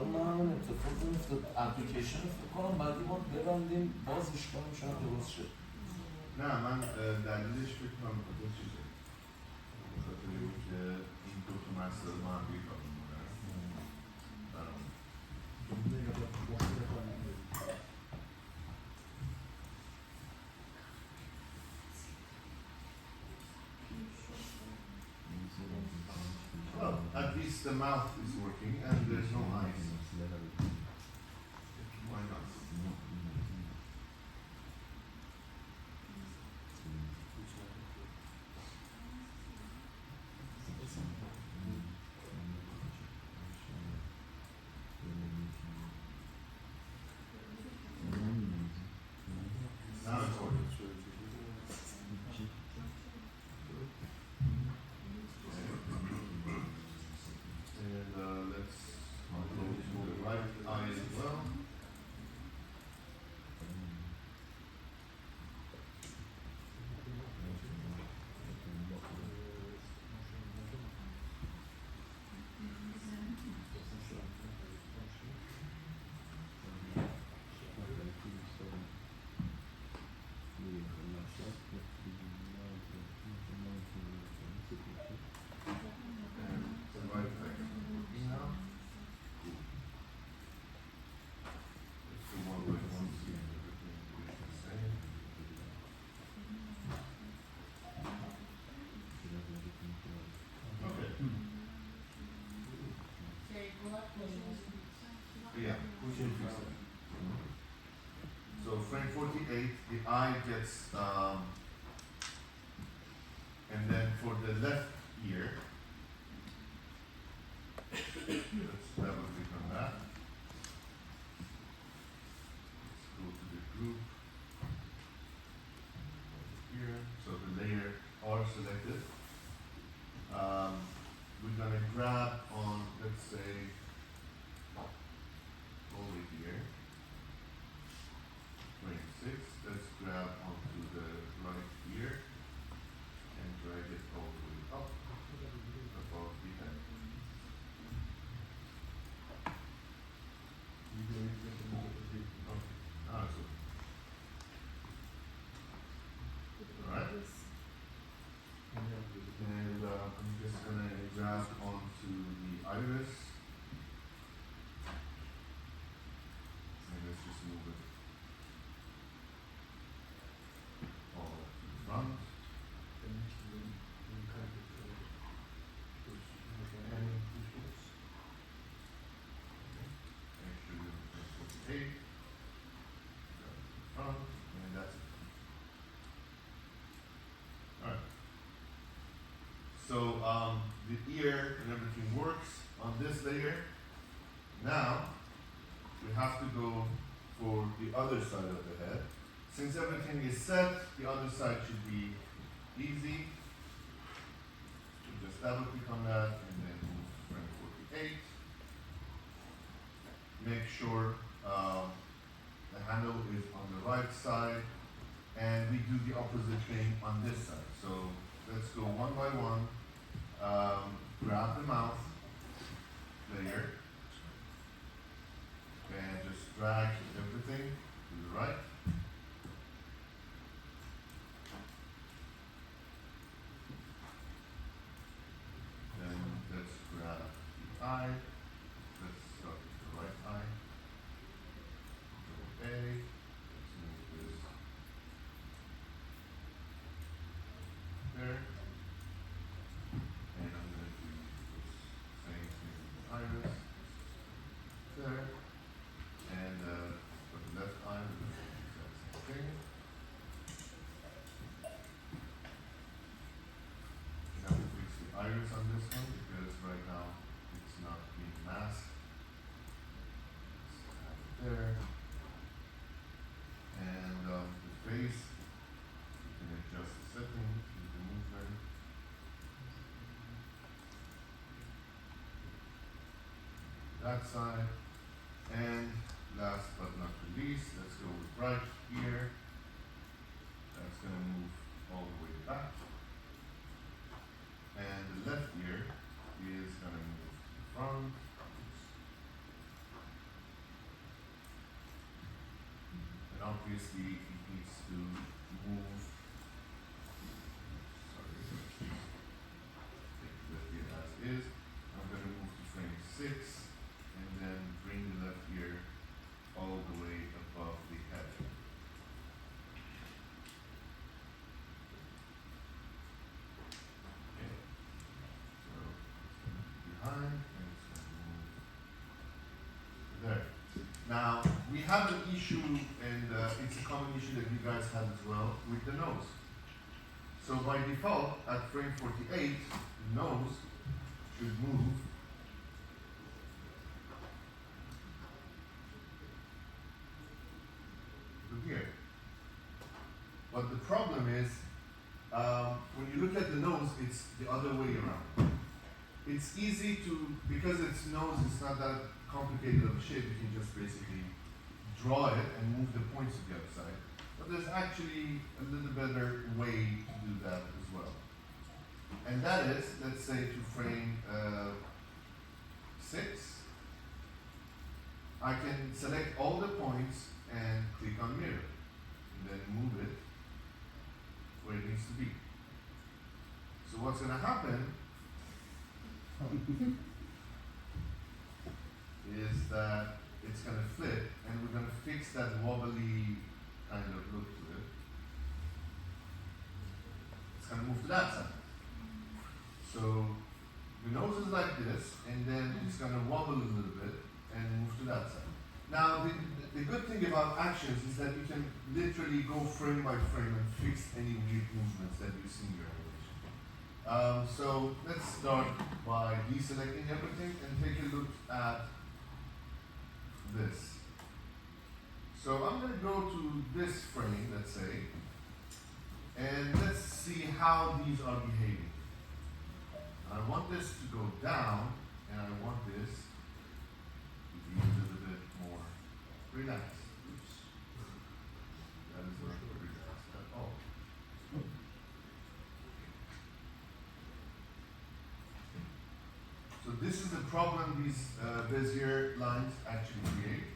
من همون اتفاق افتاد اپلیکیشن فکر کنم بعدی ما ببندیم بازش کنیم شاید درست شد. نه من دلیلش فکر کنم بخاطر چیزه، بخاطر اینکه این دو تا مسئله ما هم بیکار میمونه. Well, at least the mouth is working and there's no eyes. Why not? Now it's working. And let's go to the right eye as well. The right eye is working now. Let's do one by one, see if everything is the same. Okay. Yeah, we can fix it. So frame 48, the eye gets, and then for the left ear, let's double click on that. Let's go to the group here. So the layer are selected. We're gonna grab on, let's say, over here, 26. Let's grab onto the right ear and drag it all the way up above the head. Ah, so. Alright. And I'm just gonna grab onto the iris. And let's just move it all to the front. Actually, we're gonna put 48. Grab it to the front, and that's it. Alright. So the ear and everything works on this layer. Now we have to go for the other side of the head. Since everything is set, the other side should be easy. So just double click on that and then move to frame 48. Make sure the handle is on the right side, and we do the opposite thing on this side. So let's go one by one. Grab the mouth layer and just drag everything to the right. Then let's grab the eye. Let's start with the right eye. Control A. Let's move this there. And I'm going to do this same thing with the iris. There. And for the left eye, we're going to do the exact same thing. You have to fix the iris on this one because right now it's not being masked. Let's have it there. And the face, you can adjust the setting, the movement. That side. And last but not least, let's go with right ear. That's going to move all the way back. And the left ear is going to move to the front. obviously it needs to move. Sorry, take the left ear as is. I'm going to move to frame 6 and then bring the left ear all the way above the head. Okay. So it's behind and it's going to move there. Now, we have an issue, and it's a common issue that you guys have as well, with the nose. So by default, at frame 48, the nose should move to here. But the problem is, when you look at the nose, it's the other way around. It's easy to, because its nose is not that complicated of a shape, you can just basically draw it and move the points to the other side. But there's actually a little better way to do that as well. And that is, let's say to frame 6, I can select all the points and click on mirror, and then move it where it needs to be. So what's going to happen is that it's going to flip, and we're going to fix that wobbly kind of look to it. It's going to move to that side. So the nose is like this, and then it's going to wobble a little bit and move to that side. Now, the good thing about actions is that you can literally go frame by frame and fix any weird movements that you see in your animation. So let's start by deselecting everything and take a look at this. So I'm going to go to this frame, let's say, and let's see how these are behaving. I want this to go down, and I want this to be a little bit more relaxed. Oops. That is not relaxed at all. So this is the problem these Bezier lines actually create.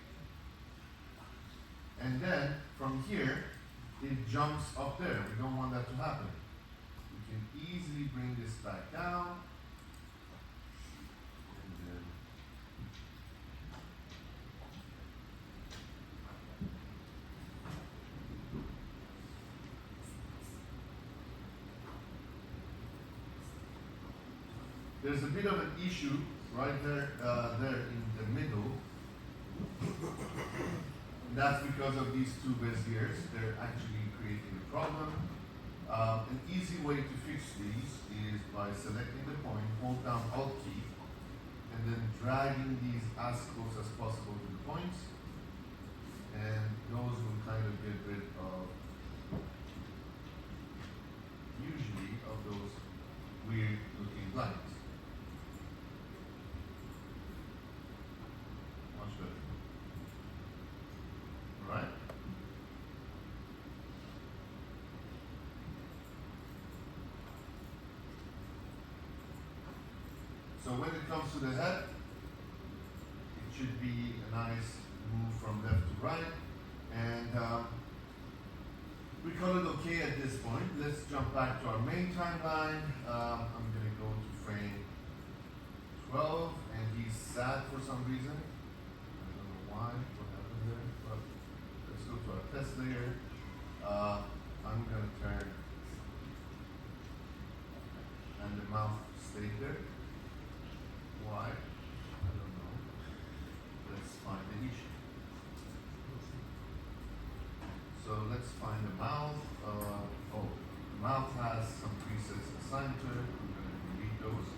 And then from here, it jumps up there. We don't want that to happen. We can easily bring this back down. And then there's a bit of an issue right there, there in the middle. That's because of these two Beziers. They're actually creating a problem. An easy way to fix these is by selecting the point, hold down Alt key, and then dragging these as close as possible to the points. And those will kind of get rid of, usually, of those weird looking lines. Much better. Right? So when it comes to the head, it should be a nice move from left to right. And we call it okay at this point. Let's jump back to our main timeline. I'm going to go to frame 12, and he's sad for some reason. I don't know why, what happened there, but let's go to our test layer. I'm going to turn, and the mouth stayed there. Why? I don't know. Let's find the issue. So let's find the mouth. The mouth has some presets assigned to it. We're going to delete those.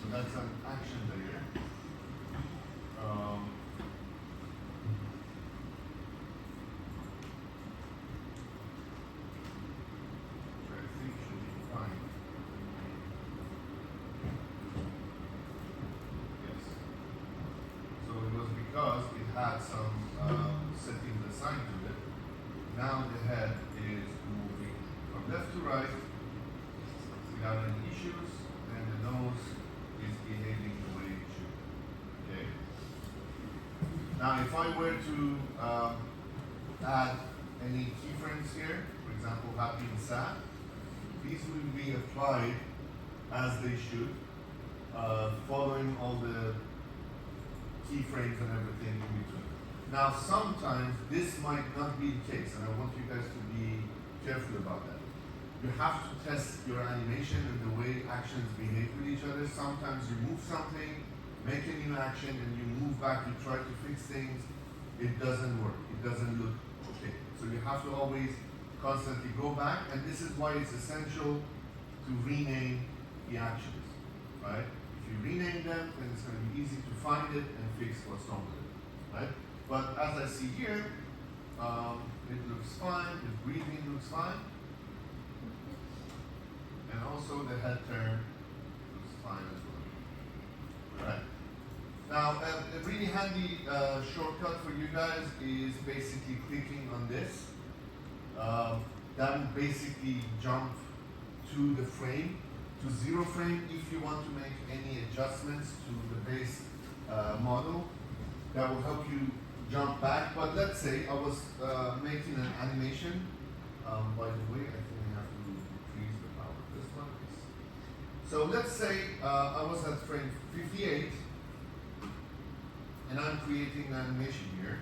So that's an action layer. without any issues, and the nose is behaving the way it should. Okay. Now, if I were to add any keyframes here, for example, happy and sad, these will be applied as they should, following all the keyframes and everything in between. Now, sometimes this might not be the case, and I want you guys to be careful about that. You have to test your animation and the way actions behave with each other. Sometimes you move something, make a new action, and you move back, you try to fix things, it doesn't work, it doesn't look okay. So you have to always constantly go back, and this is why it's essential to rename the actions, right? If you rename them, then it's going to be easy to find it and fix what's wrong with it, right? But as I see here, it looks fine, the breathing looks fine, and also the head turn looks fine as well, right? Now, a really handy shortcut for you guys is basically clicking on this. That will basically jump to the frame, to 0 frame, if you want to make any adjustments to the base model. That will help you jump back. But let's say I was making an animation. By the way, I think I have to increase the power of this one. So let's say I was at frame 58, and I'm creating an animation here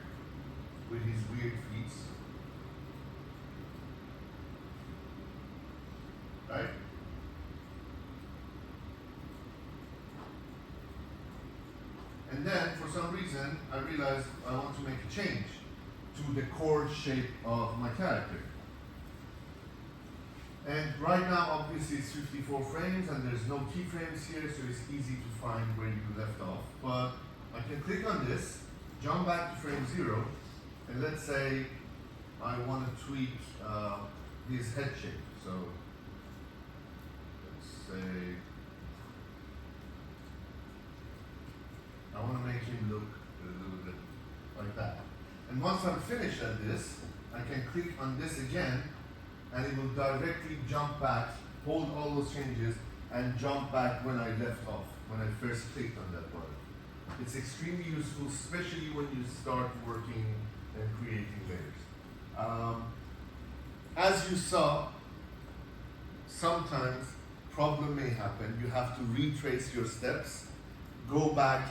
with his weird feet. Right? And then, for some reason, I realized I want to make a change to the core shape of my character. And right now, obviously, it's 54 frames, and there's no keyframes here, so it's easy to find where you left off. But I can click on this, jump back to frame 0, and let's say I want to tweak his head shape. So let's say I want to make him look a little bit like that. And once I'm finished at this, I can click on this again, and it will directly jump back, hold all those changes, and jump back when I left off, when I first clicked on that button. It's extremely useful, especially when you start working and creating layers. As you saw, sometimes problem may happen. You have to retrace your steps, go back,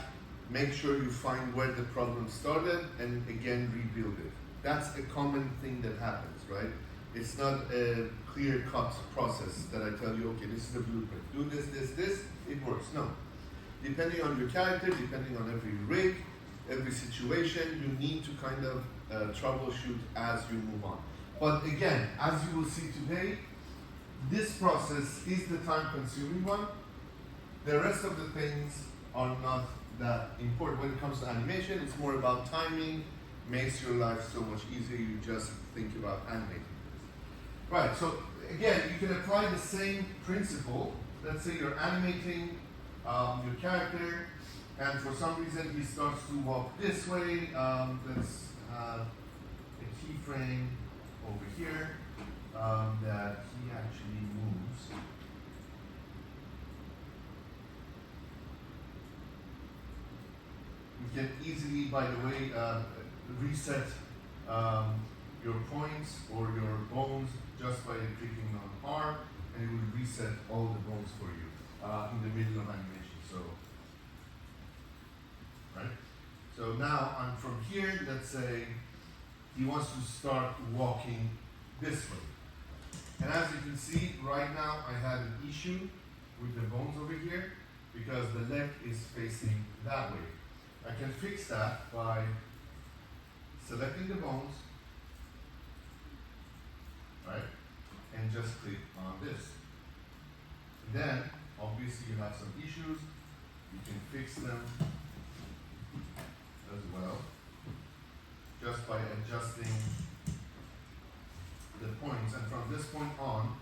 make sure you find where the problem started, and again rebuild it. That's a common thing that happens, right? It's not a clear-cut process that I tell you, okay, this is the blueprint. Do this, this, this, it works. No. Depending on your character, depending on every rig, every situation, you need to kind of troubleshoot as you move on. But again, as you will see today, this process is the time-consuming one. The rest of the things are not that important. When it comes to animation, it's more about timing, makes your life so much easier. You just think about animating this. Right, so again, you can apply the same principle. Let's say you're animating your character, and for some reason he starts to walk this way. Let's have a keyframe over here that he actually moves. You can easily, by the way, reset your points or your bones just by clicking on R, and it will reset all the bones for you in the middle of animation. So, right? So now I'm from here. Let's say he wants to start walking this way. And as you can see, right now I had an issue with the bones over here because the leg is facing that way. I can fix that by selecting the bones, right, and just click on this. And then, obviously you have some issues, you can fix them as well, just by adjusting the points. And from this point on,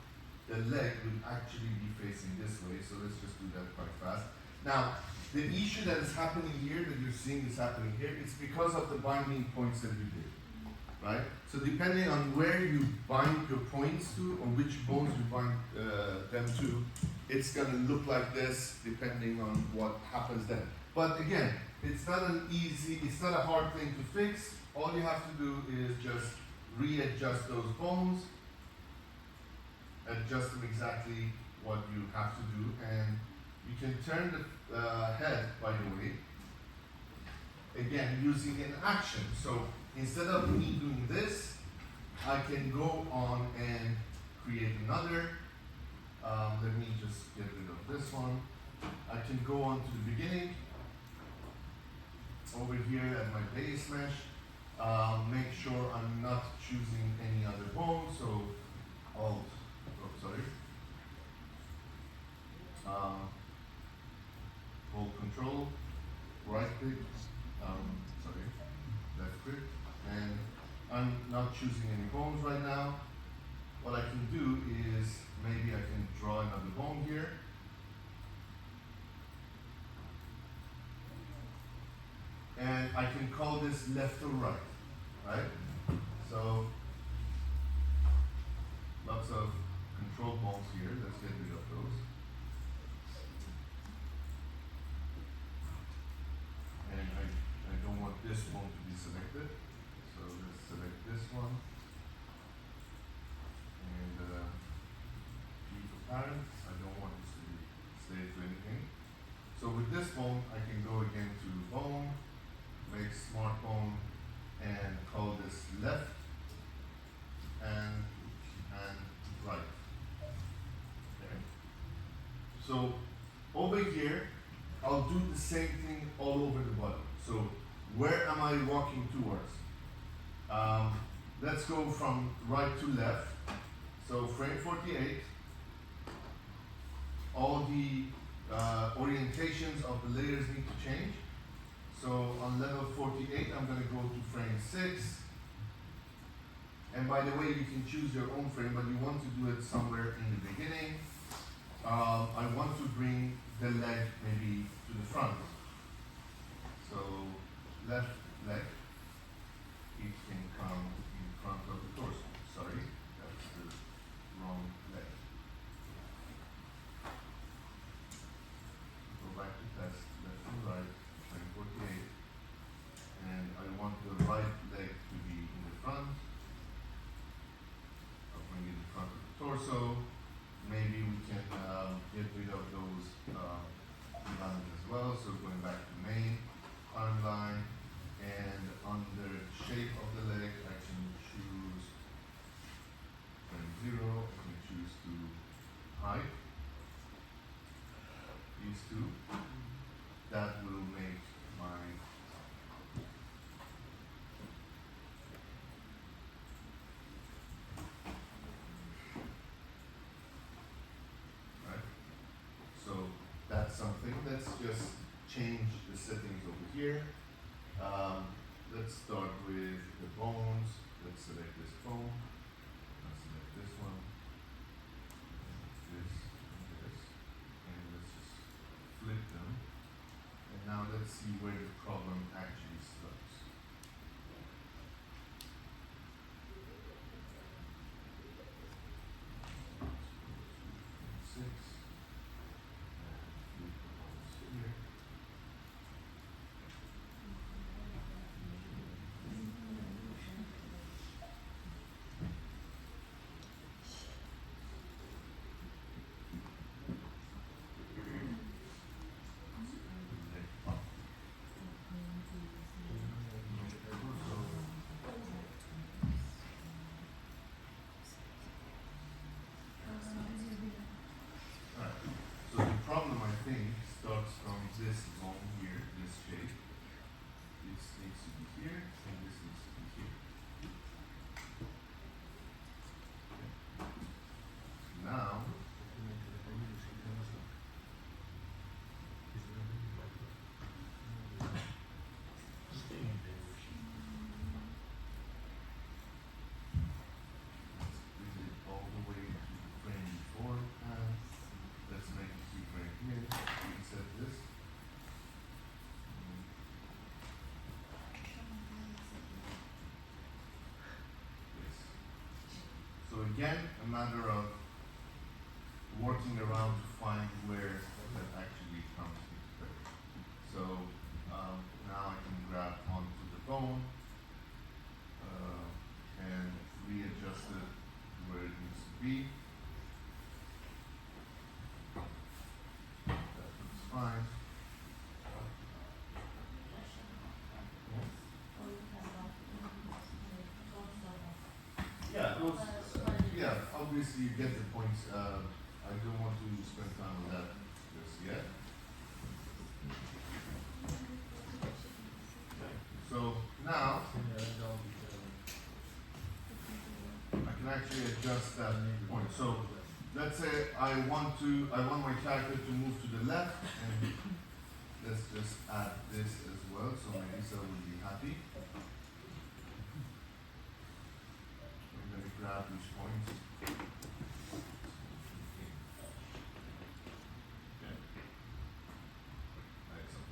the leg will actually be facing this way, so let's just do that quite fast. Now, the issue that is happening here, that you're seeing is happening here, it's because of the binding points that you did. right? So depending on where you bind your points to, or which bones you bind them to, it's gonna look like this depending on what happens then. But again, it's not a hard thing to fix. All you have to do is just readjust those bones, adjust them exactly what you have to do, and you can turn the head, by the way, again using an action. So instead of me doing this, I can go on and create another. Let me just get rid of this one. I can go on to the beginning, over here at my base mesh. Make sure I'm not choosing any other bone, so Alt, hold Control, right click, left click, and I'm not choosing any bones right now. What I can do is maybe I can draw another bone here. And I can call this left or right, right? So, lots of control bones here. Let's get rid of those. And I don't want this one to be selected. So let's select this one. And G for parent. I don't want this to be saved to anything. So with this bone, I can go again to bone, make smart bone, and call this left and right. Okay. So over here, I'll do the same thing all over the body. So where am I walking towards? Let's go from right to left. So frame 48, all the orientations of the layers need to change. So on level 48, I'm going to go to frame 6. And by the way, you can choose your own frame, but you want to do it somewhere in the beginning. I want to bring the leg maybe to the front. So left leg, it can come in front of the torso. Sorry, that's the wrong leg. Go back to test, left and right, frame 48. And I want the right leg to be in the front. I'll bring it in front of the torso. Maybe we can get rid of those lines as well. So going back to main, arm line, and under shape of the leg, I can choose frame 0, I can choose to height. These two. That will make my So that's something. Let's just change the settings over here. Let's start with the bones. Let's select this bone. Let's select this one. This and this. And let's just flip them. And now let's see where the problem actually starts. Six. again, a matter of working around to find where that actually comes into play. So now I can grab onto the bone and readjust it to where it needs to be. That looks fine. Yeah, those, yeah, obviously you get the points. I don't want to spend time on that just yet. So now I can actually adjust that point. So let's say I want my character to move to the left, and let's just add this as well, so Melissa will be happy. I'm going to grab each point. Okay. Excellent.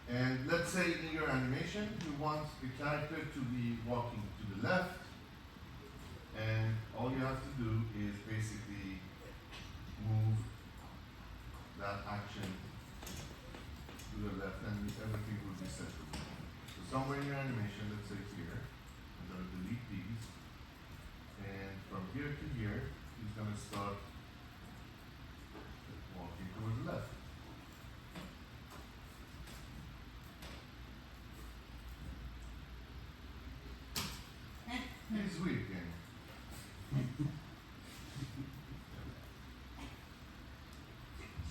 And let's say in your animation you want the character to be walking to the left, and all you have to do is basically move that action to the left, and everything will be set. So somewhere in your animation, let's say here, I'm going to delete these, and from here to here, he's going to start walking towards the left. It's weird, yeah.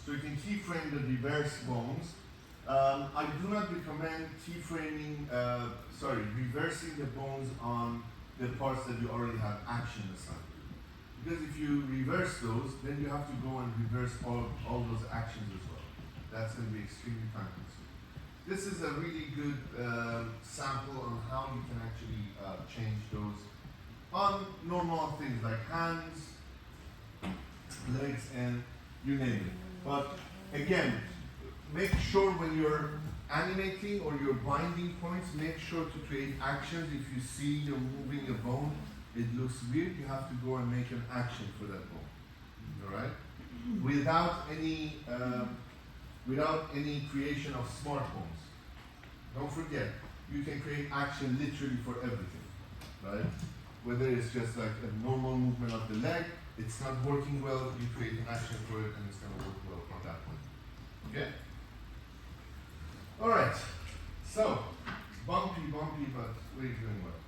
So you can keyframe the reverse bones. I do not recommend reversing the bones on the parts that you already have action assigned. Because if you reverse those, then you have to go and reverse all those actions as well. That's going to be extremely time consuming. This is a really good sample on how you can actually change those on normal things like hands, legs, and you name it. But again, make sure when you're animating or you're binding points, make sure to create actions. If you see you're moving a bone, it looks weird, you have to go and make an action for that bone. Alright? Without any creation of smart bones. Don't forget, you can create action literally for everything. Right? Whether it's just like a normal movement of the leg, it's not working well, you create an action for it and it's going to work well from that point. Okay? Alright, so, bumpy, but we're doing well.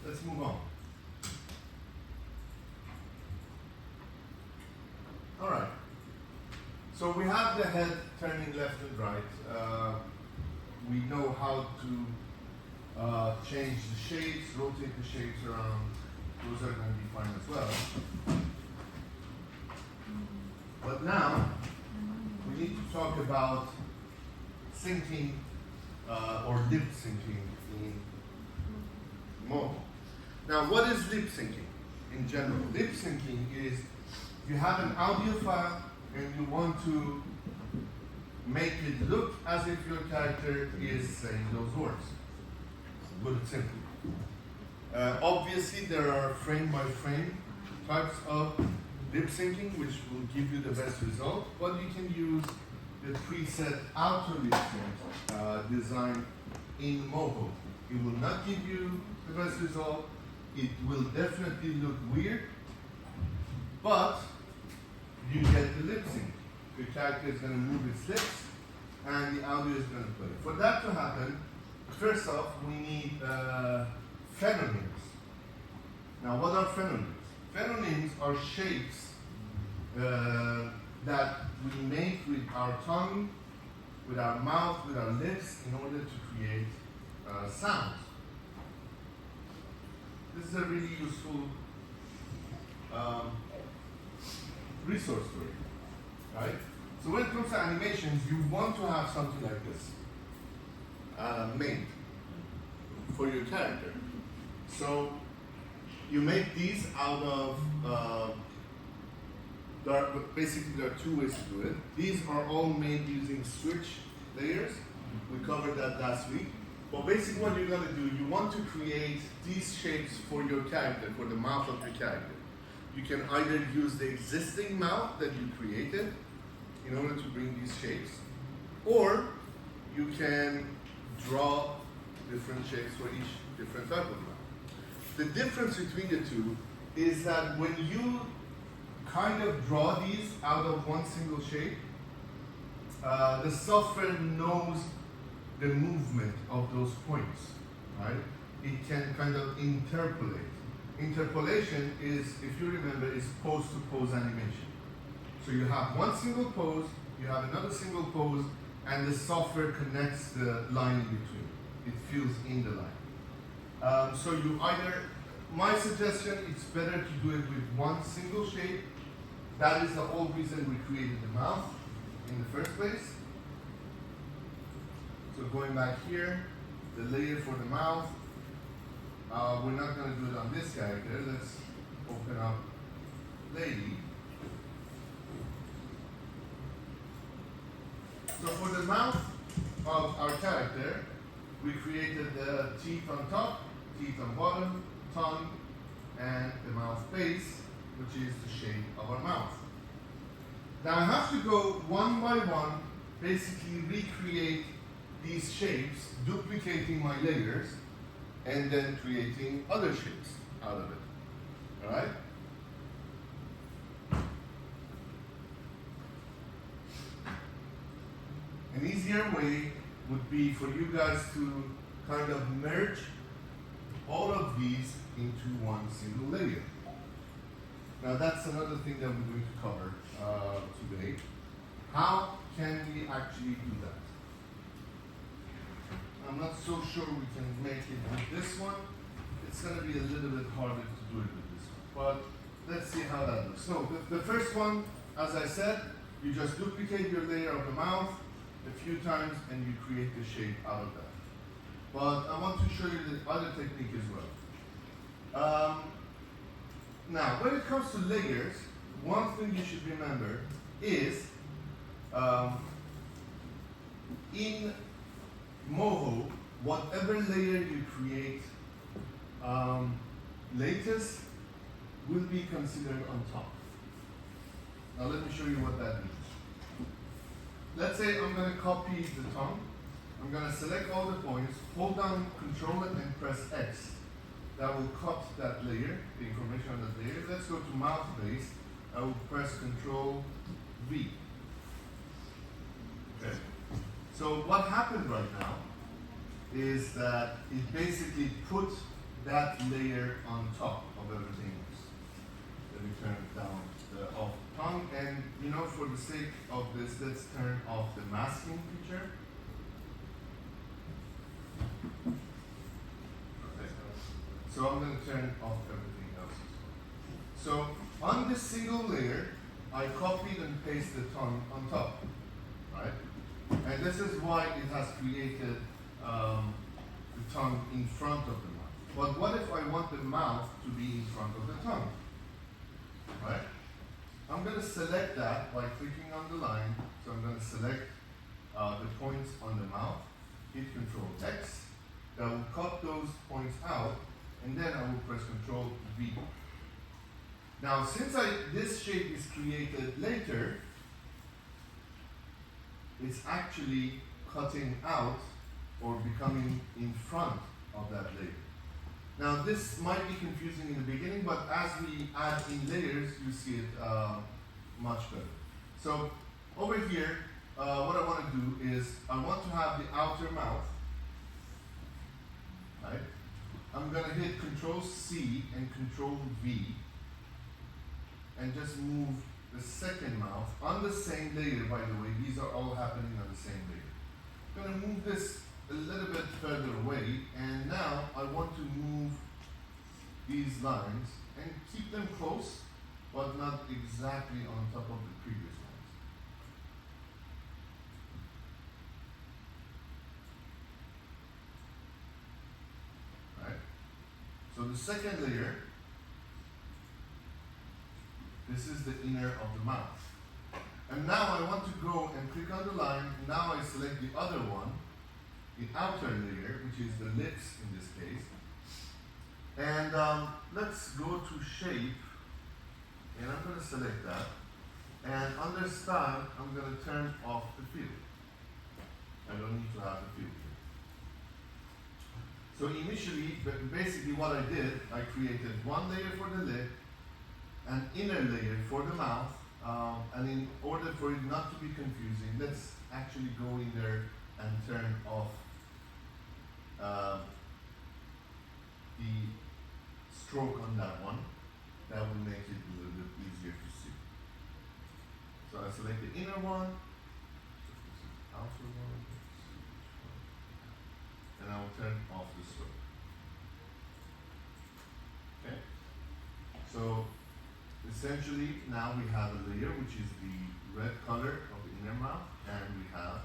Let's move on. Alright, so we have the head turning left and right. We know how to change the shapes, rotate the shapes around. Those are going to be fine as well. But now, we need to talk about syncing or lip syncing in Moho. Now, what is lip syncing in general? Lip syncing is you have an audio file and you want to make it look as if your character is saying those words. Put it simply. Obviously, there are frame-by-frame types of lip syncing, which will give you the best result, but you can use the preset auto lip sync design in Moho. It will not give you the best result. It will definitely look weird, but you get the lip sync. Your character is going to move its lips, and the audio is going to play. For that to happen, first off, we need phononyms. Now, what are phononyms? Phononyms are shapes that we make with our tongue, with our mouth, with our lips, in order to create sounds. This is a really useful resource for you, right? So when it comes to animations, you want to have something like this made for your character. So you make these out of, basically there are two ways to do it. These are all made using switch layers. We covered that last week. But basically what you're gonna do, you want to create these shapes for your character, for the mouth of your character. You can either use the existing mouth that you created in order to bring these shapes, or you can draw different shapes for each different type of mouth. The difference between the two is that when you kind of draw these out of one single shape, the software knows the movement of those points, right? It can kind of interpolate. Interpolation is, if you remember, is pose-to-pose animation. So you have one single pose, you have another single pose, and the software connects the line in between. It fills in the line. So you either, my suggestion, it's better to do it with one single shape. That is the whole reason we created the mouth in the first place. So going back here, the layer for the mouth. We're not going to do it on this character. Let's open up lady. So for the mouth of our character, we created the teeth on top, teeth on bottom, tongue, and the mouth base, which is the shape of our mouth. Now I have to go one by one, basically recreate these shapes, duplicating my layers, and then creating other shapes out of it. Alright? An easier way would be for you guys to kind of merge all of these into one single layer. Now that's another thing that we're going to cover today. How can we actually do that? I'm not so sure we can make it with this one. It's going to be a little bit harder to do it with this one. But let's see how that looks. So the first one, as I said, you just duplicate your layer of the mouth a few times and you create the shape out of that. But I want to show you the other technique as well. Now, when it comes to layers, one thing you should remember is in Moho, whatever layer you create latest will be considered on top. Now let me show you what that means. Let's say I'm going to copy the tongue. I'm going to select all the points, hold down Control and press X. That will cut that layer, the information on that layer. Let's go to mouth base. I will press Control V. Okay. So what happened right now is that it basically put that layer on top of everything else. Let me turn it down off the tongue, and you know, for the sake of this, let's turn off the masking feature. Okay. So I'm going to turn off everything else. So on this single layer, I copied and pasted the tongue on top, right? And this is why it has created the tongue in front of the mouth. But what if I want the mouth to be in front of the tongue? Right? I'm going to select that by clicking on the line. So I'm going to select the points on the mouth, hit Control X. That will cut those points out, and then I will press Control V. Now, since this shape is created later, it's actually cutting out or becoming in front of that layer. Now this might be confusing in the beginning, but as we add in layers, you see it much better. So over here, what I want to do is I want to have the outer mouth, right? I'm going to hit Control C and Control V and just move the second mouth on the same layer. By the way, these are all happening on the same layer. I'm going to move this a little bit further away, and now I want to move these lines and keep them close, but not exactly on top of the previous lines. Right? So the second layer, this is the inner of the mouth. And now I want to go and click on the line. Now I select the other one, the outer layer, which is the lips in this case. And let's go to shape, and I'm going to select that. And under style, I'm going to turn off the fill. I don't need to have the fill here. So initially, basically what I did, I created one layer for the lip, an inner layer for the mouth, and in order for it not to be confusing, let's actually go in there and turn off the stroke on that one. That will make it a little bit easier to see. So I select the inner one, outer one, and I will turn off the stroke. Okay. So essentially now we have a layer which is the red color of the inner mouth, and we have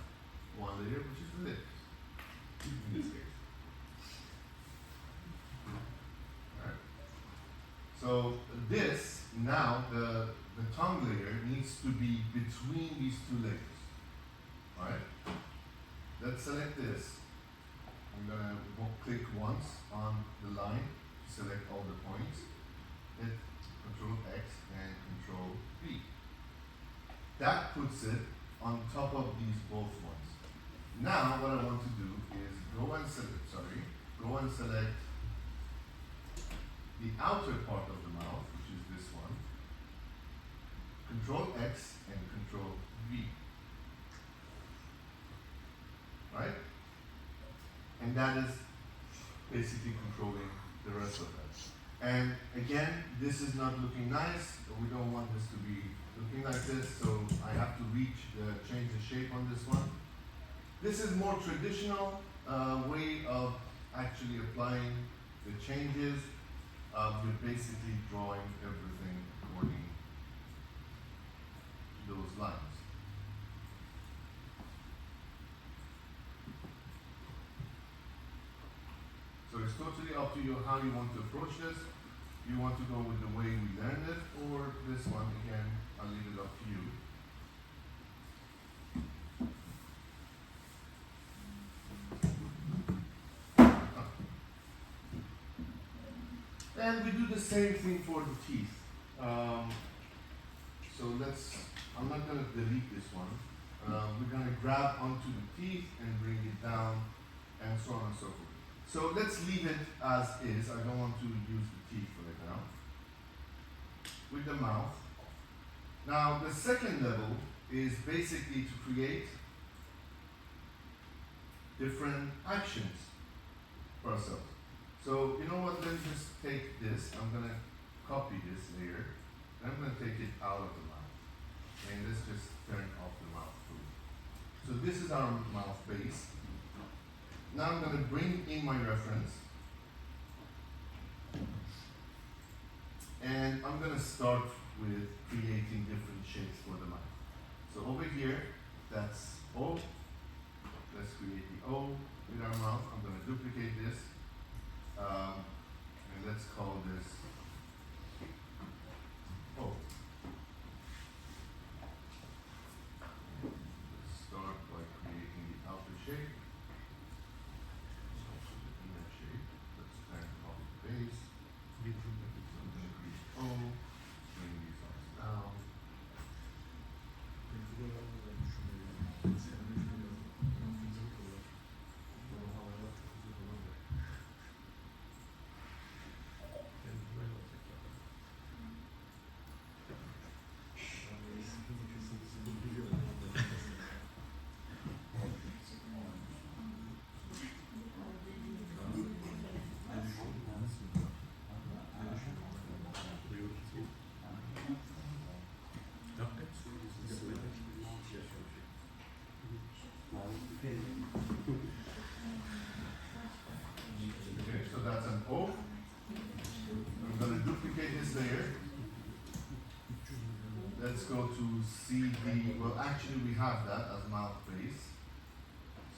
one layer which is the lips in this case. Alright. So this now the tongue layer needs to be between these two layers. Alright? Let's select this. I'm gonna click once on the line to select all the points. Hit Control X and Control V. That puts it on top of these both ones. Now what I want to do is go and select the outer part of the mouth, which is this one. Control X and Control V. Right? And that is basically controlling the rest of that. And again, this is not looking nice. We don't want this to be looking like this, so I have to change the shape on this one. This is more traditional way of actually applying the changes. You're basically drawing everything according to those lines. So it's totally up to you how you want to approach this. You want to go with the way we learned it, or this one, again, I'll leave it up to you. And we do the same thing for the teeth. So I'm not going to delete this one. We're going to grab onto the teeth and bring it down, and so on and so forth. So let's leave it as is. I don't want to use the teeth right now. With the mouth. Now the second level is basically to create different actions for ourselves. So you know what, let's just take this. I'm going to copy this layer. And I'm going to take it out of the mouth. And let's just turn off the mouth too. So this is our mouth base. Now I'm going to bring in my reference, and I'm going to start with creating different shapes for the mouth. So over here, that's O. Let's create the O with our mouth. I'm going to duplicate this, and let's call this O. Let's start by creating the outer shape. Base. So I'm going to create O, bring these arms down. Okay, so that's an O. I'm going to duplicate this layer. Let's go to CD. Well, actually, we have that as mouth base.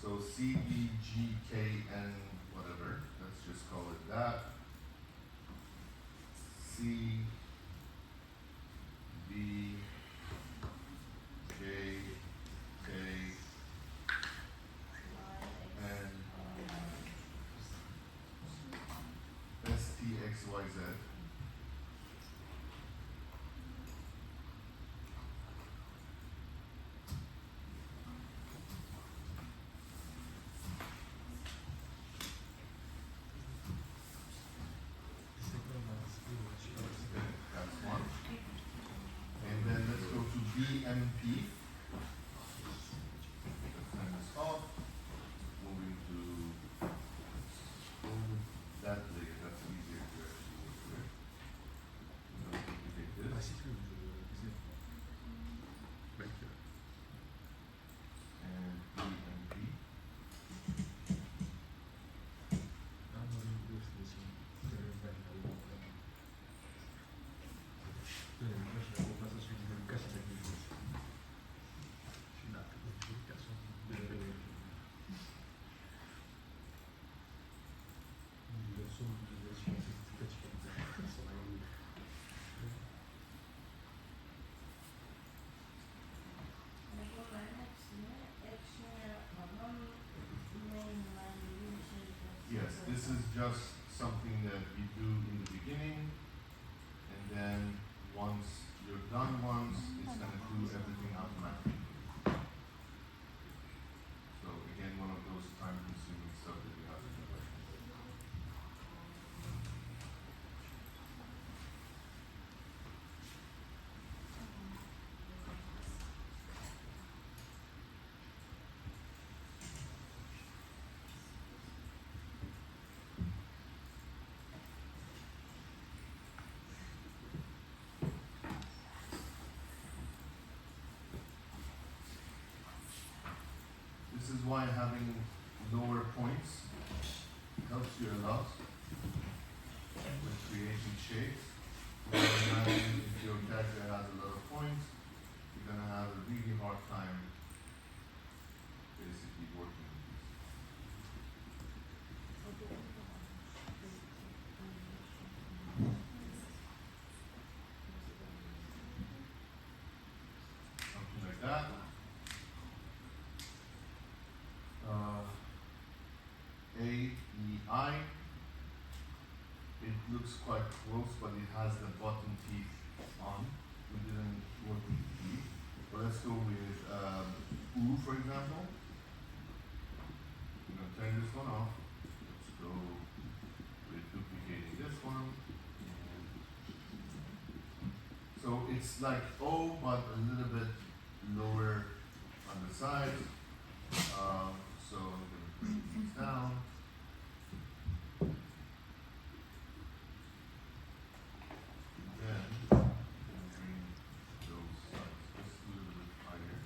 So C, D, G, K, and whatever. Let's just call it that. C, D, J, K, and MP. Let's turn this off. Moving to that layer. That's easier to actually work with. So we take this. And EMP. Yes, this is just something that you do in the beginning, and then once you're done once, it's going to do everything automatically. So again, one of those time-consuming stuff that you have to do. This is why having lower points helps you a lot with creating shapes. Imagine if your character has a lot of points, you're going to have a really hard time basically working with these. Something like that. AEI. It looks quite close, but it has the bottom teeth on. We didn't work with the teeth. But let's go with OO, for example. We're going to turn this one off. Let's go with duplicating this one. So it's like O, but a little bit lower on the side. So I'm going to bring these down. Then I'm going to bring those sides just a little bit higher.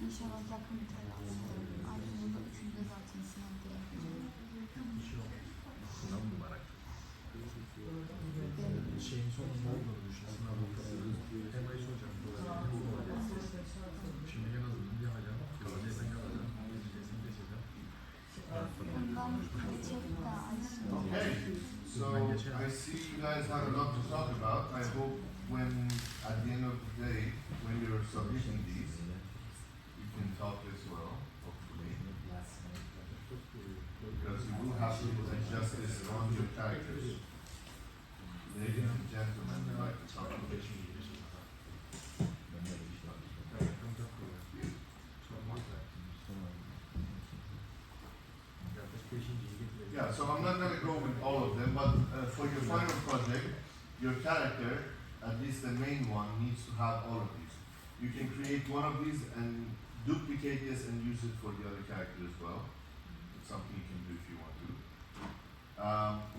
İnşallah yakın bir teras. Aynı yılda üçünde zaten sınav diye. Sınav mı var? Şeyin sonunda olmamış. Sınav hem ayı hocam. Şimdi en azından bir hocam. Gelecekten kalacağım. Gelecekten geçeceğim. Ondan geçecek de Ayşe. Okay, so I see you guys have a lot to talk about. I hope when, at the end of the day, when you're submitting these, you can talk as well, hopefully. Because you will have to adjust this on your characters. Ladies and gentlemen, I'd like to talk about this. Yeah, so I'm not going to go with all of them, but for your final project, your character, at least the main one, needs to have all of these. You can create one of these and duplicate this and use it for the other character as well. It's something you can do if you want to.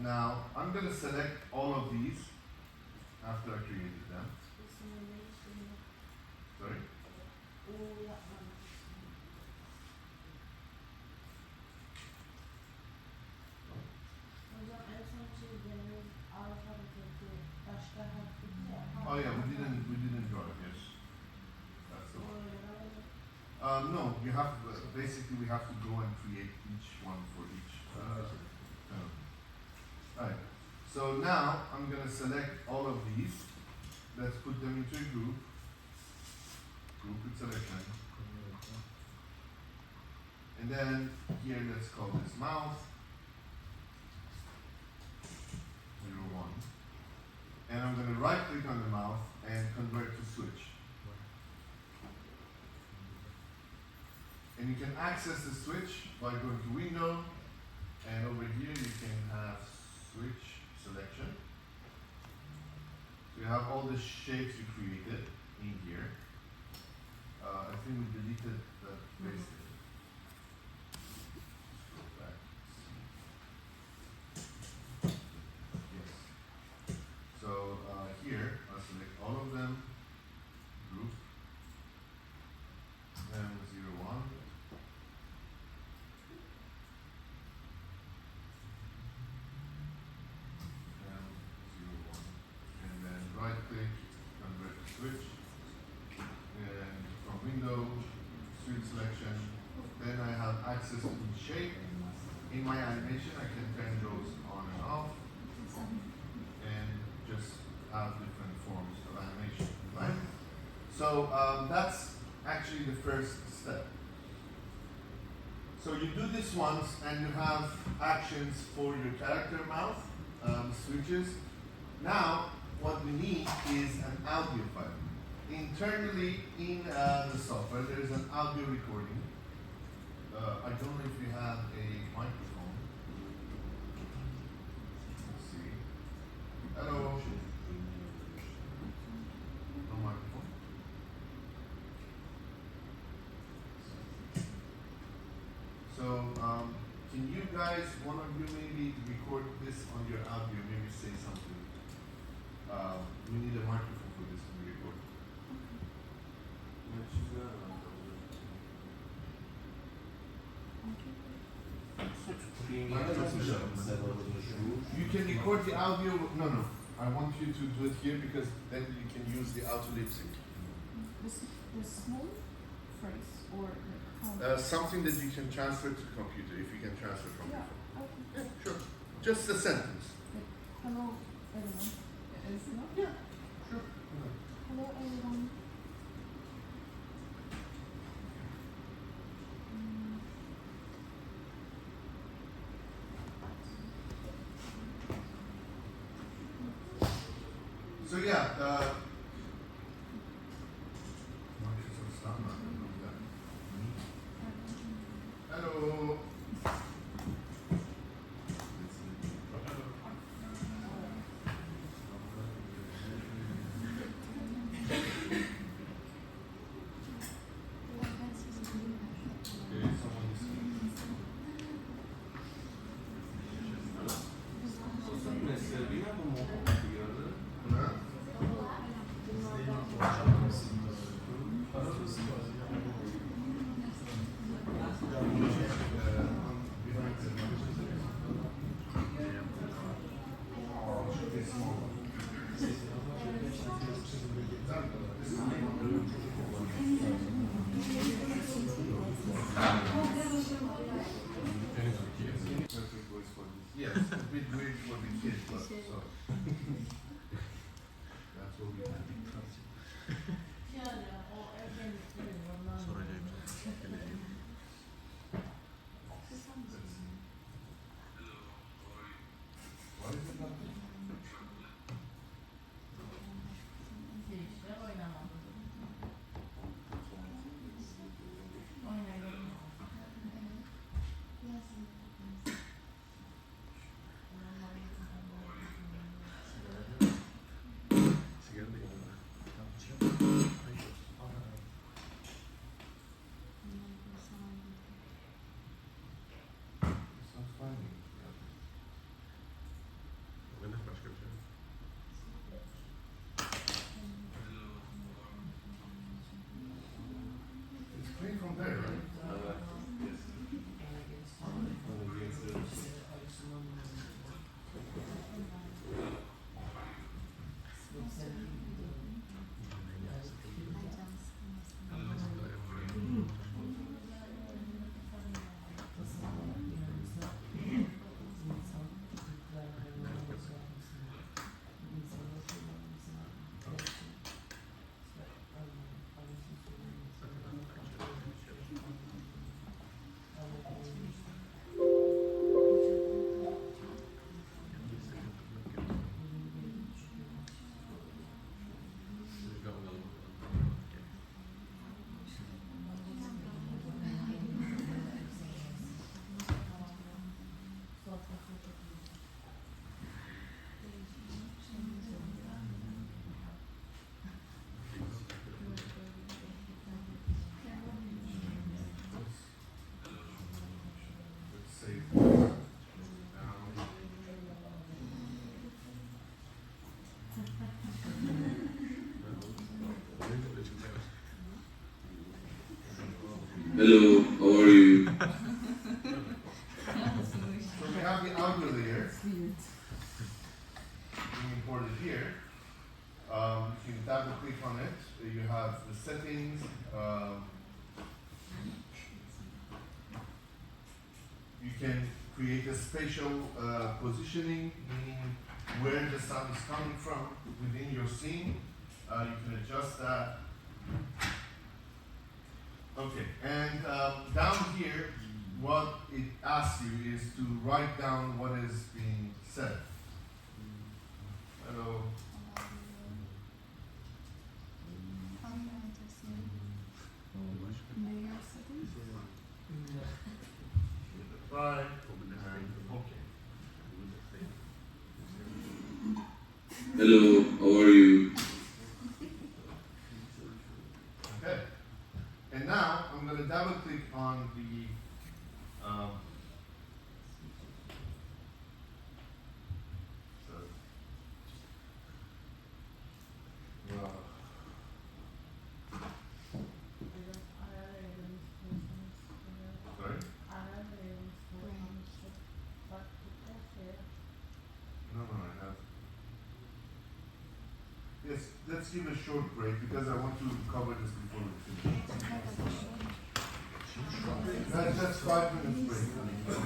Now, I'm going to select all of these after I created them. Sorry? No, you have basically we have to go and create each one for each. Alright. So now I'm gonna select all of these. Let's put them into a group. Group with selection. And then here let's call this mouth 0, 1. And I'm gonna right click on the mouth and convert to switch. And you can access the switch by going to window, and over here you can have switch selection. So you have all the shapes you created in here. I think we deleted that base. Yes. So here I'll select all of them, group, and 0, 1. And then right click, convert to switch, and from window, switch selection, then I have access to the shape. In my animation I can turn those on and off, and just have different forms of animation, right? So that's actually the first step. So you do this once and you have actions for your character mouth, switches. Now, what we need is an audio file. Internally in the software, there is an audio recording. I don't know if you have a microphone. Let's see. Hello. No microphone. So, can you guys, one of you maybe record this on your audio, maybe say something. We need a microphone for this to be recorded. You can record the audio. No. I want you to do it here because then you can use the auto lip sync. The small phrase or the how? Something that you can transfer to the computer if you can transfer from your phone. Okay. Yeah, sure. Just a sentence. Hello, everyone. Is it not? Yeah, sure. Hello, everyone. So yeah, hello. Okay, someone is Huh? Perfect voice for this. Yes, a bit weird for the kids, but so. That's what we have. Why is it not? Hello, how are you? So we have the outer layer being imported here. You can double click on it. You have the settings. You can create a spatial positioning, meaning where the sound is coming from within your scene. You can adjust that. Okay, and down here, what it asks you is to write down what is being said. Hello. Bye. Okay. Hello, how are you? Okay. And now I'm going to double click on the sorry? No, I have. Yes, let's give a short break because I want to cover this before we finish. That's 5 minutes break.